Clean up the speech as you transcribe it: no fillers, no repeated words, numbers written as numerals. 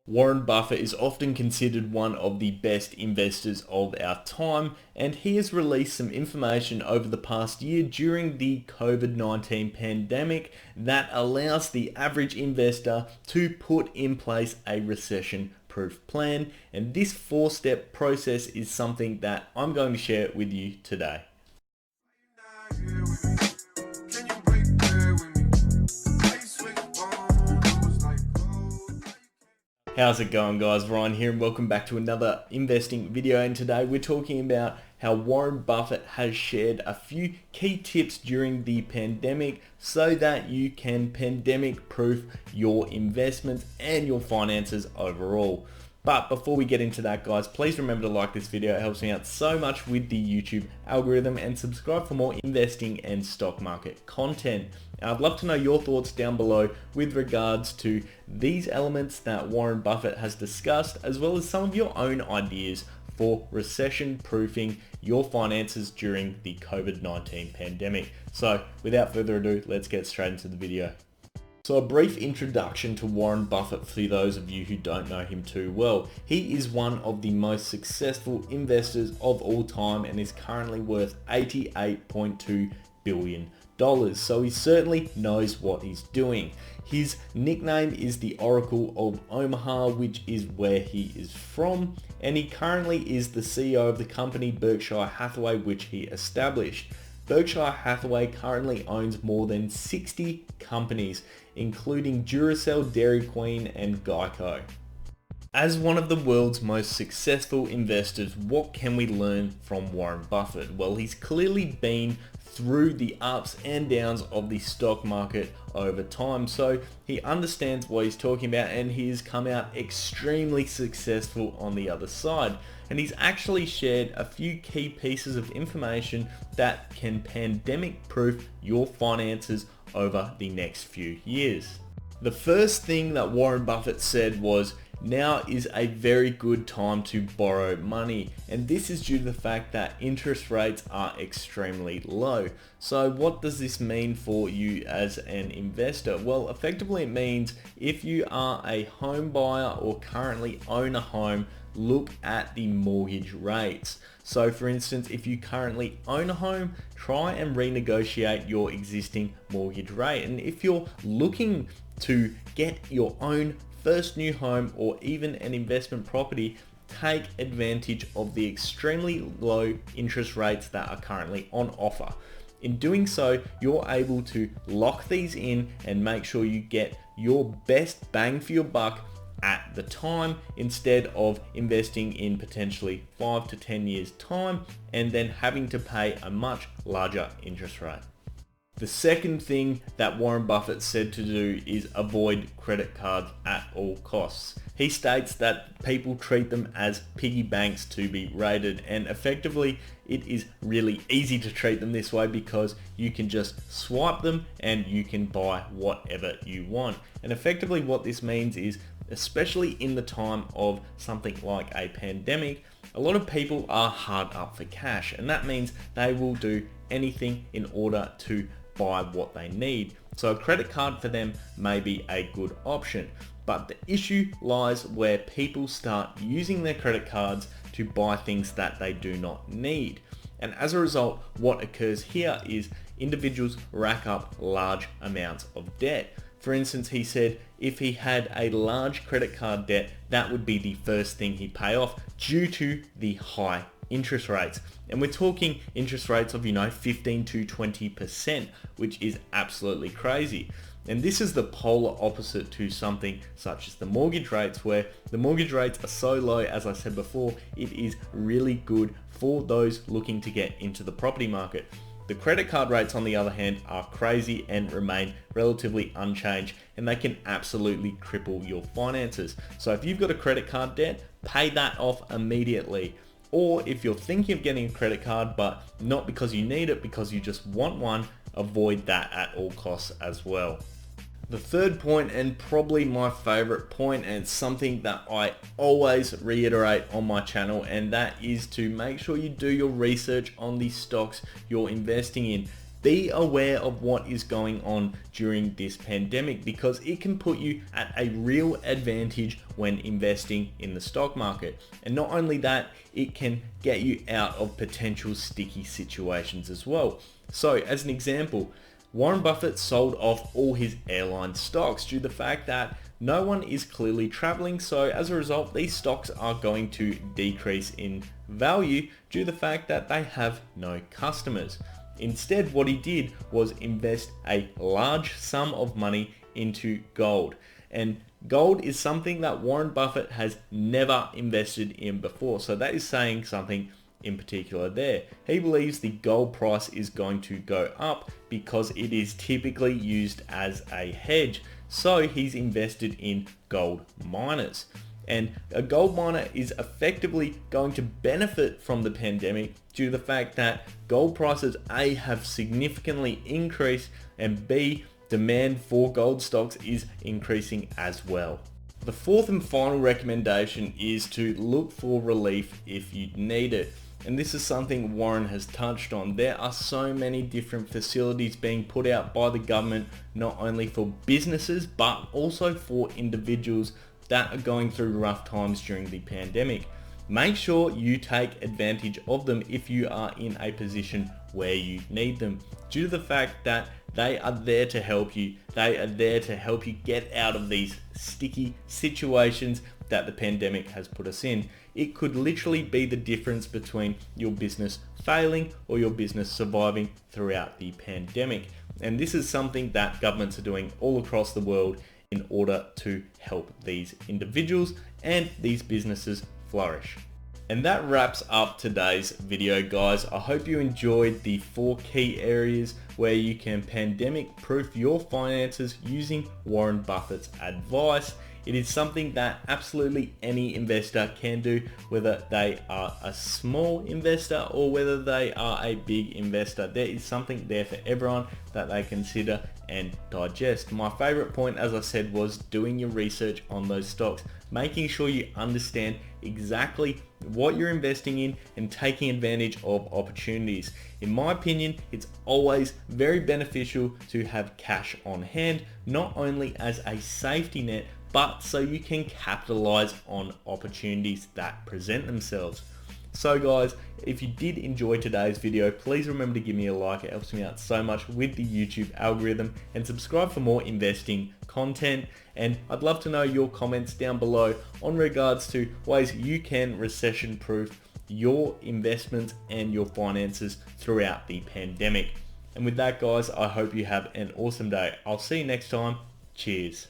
Warren Buffett is often considered one of the best investors of our time, and he has released some information over the past year during the COVID-19 pandemic that allows the average investor to put in place a recession-proof plan. And this four-step process is something that I'm going to share with you today. How's it going, guys? Ryan here and welcome back to another investing video, and today we're talking about how Warren Buffett has shared a few key tips during the pandemic so that you can pandemic proof your investments and your finances overall. But before we get into that, guys, please remember to like this video. It helps me out so much with the YouTube algorithm, and subscribe for more investing and stock market content. I'd love to know your thoughts down below with regards to these elements that Warren Buffett has discussed, as well as some of your own ideas for recession proofing your finances during the COVID-19 pandemic. So without further ado, let's get straight into the video. So a brief introduction to Warren Buffett for those of you who don't know him too well. He is one of the most successful investors of all time and is currently worth $88.2 billion. So he certainly knows what he's doing. His nickname is the Oracle of Omaha, which is where he is from, and he currently is the CEO of the company Berkshire Hathaway, which he established. Berkshire Hathaway currently owns more than 60 companies, including Duracell, Dairy Queen, and Geico. As one of the world's most successful investors, what can we learn from Warren Buffett? Well, he's clearly been through the ups and downs of the stock market over time, so he understands what he's talking about, and he's come out extremely successful on the other side. And he's actually shared a few key pieces of information that can pandemic proof your finances over the next few years. The first thing that Warren Buffett said was, now is a very good time to borrow money, and this is due to the fact that interest rates are extremely low. So what does this mean for you as an investor? Well, effectively it means if you are a home buyer or currently own a home, look at the mortgage rates. So for instance, if you currently own a home, try and renegotiate your existing mortgage rate. And if you're looking to get your own first new home or even an investment property, take advantage of the extremely low interest rates that are currently on offer. In doing so, you're able to lock these in and make sure you get your best bang for your buck at the time, instead of investing in potentially 5 to 10 years time and then having to pay a much larger interest rate. The second thing that Warren Buffett said to do is avoid credit cards at all costs. He states that people treat them as piggy banks to be raided, and effectively it is really easy to treat them this way because you can just swipe them and you can buy whatever you want. And effectively what this means is, especially in the time of something like a pandemic, a lot of people are hard up for cash, and that means they will do anything in order to buy what they need. So a credit card for them may be a good option, but the issue lies where people start using their credit cards to buy things that they do not need. And as a result, what occurs here is individuals rack up large amounts of debt. For instance, he said if he had a large credit card debt, that would be the first thing he'd pay off due to the high interest rates. And we're talking interest rates of 15 to 20%, which is absolutely crazy. And this is the polar opposite to something such as the mortgage rates, where the mortgage rates are so low, as I said before, it is really good for those looking to get into the property market. The credit card rates, on the other hand, are crazy and remain relatively unchanged, and they can absolutely cripple your finances. So if you've got a credit card debt, pay that off immediately. Or if you're thinking of getting a credit card, but not because you need it, because you just want one, avoid that at all costs as well. The third point, and probably my favorite point, and it's something that I always reiterate on my channel, and that is to make sure you do your research on the stocks you're investing in. be aware of what is going on during this pandemic, because it can put you at a real advantage when investing in the stock market. And not only that, it can get you out of potential sticky situations as well. So as an example, Warren Buffett sold off all his airline stocks due to the fact that no one is clearly traveling, so as a result these stocks are going to decrease in value due to the fact that they have no customers. Instead, what he did was invest a large sum of money into gold. And gold is something that Warren Buffett has never invested in before. So that is saying something in particular there. He believes the gold price is going to go up because it is typically used as a hedge. So he's invested in gold miners. And a gold miner is effectively going to benefit from the pandemic due to the fact that gold prices A, have significantly increased, and B, demand for gold stocks is increasing as well. The fourth and final recommendation is to look for relief if you need it. And this is something Warren has touched on. There are so many different facilities being put out by the government, not only for businesses, but also for individuals that are going through rough times during the pandemic. Make sure you take advantage of them if you are in a position where you need them, due to the fact that they are there to help you. They are there to help you get out of these sticky situations that the pandemic has put us in. It could literally be the difference between your business failing or your business surviving throughout the pandemic. And this is something that governments are doing all across the world in order to help these individuals and these businesses flourish. And that wraps up today's video, guys. I hope you enjoyed the 4 key areas where you can pandemic proof your finances using Warren Buffett's advice. It is something that absolutely any investor can do, whether they are a small investor or whether they are a big investor. There is something there for everyone that they consider and digest. My favorite point, as I said, was doing your research on those stocks, making sure you understand exactly what you're investing in and taking advantage of opportunities. In my opinion, it's always very beneficial to have cash on hand, not only as a safety net, but so you can capitalize on opportunities that present themselves. So guys, if you did enjoy today's video, please remember to give me a like. It helps me out so much with the YouTube algorithm, and subscribe for more investing content. And I'd love to know your comments down below on regards to ways you can recession proof your investments and your finances throughout the pandemic. And with that, guys, I hope you have an awesome day. I'll see you next time. Cheers.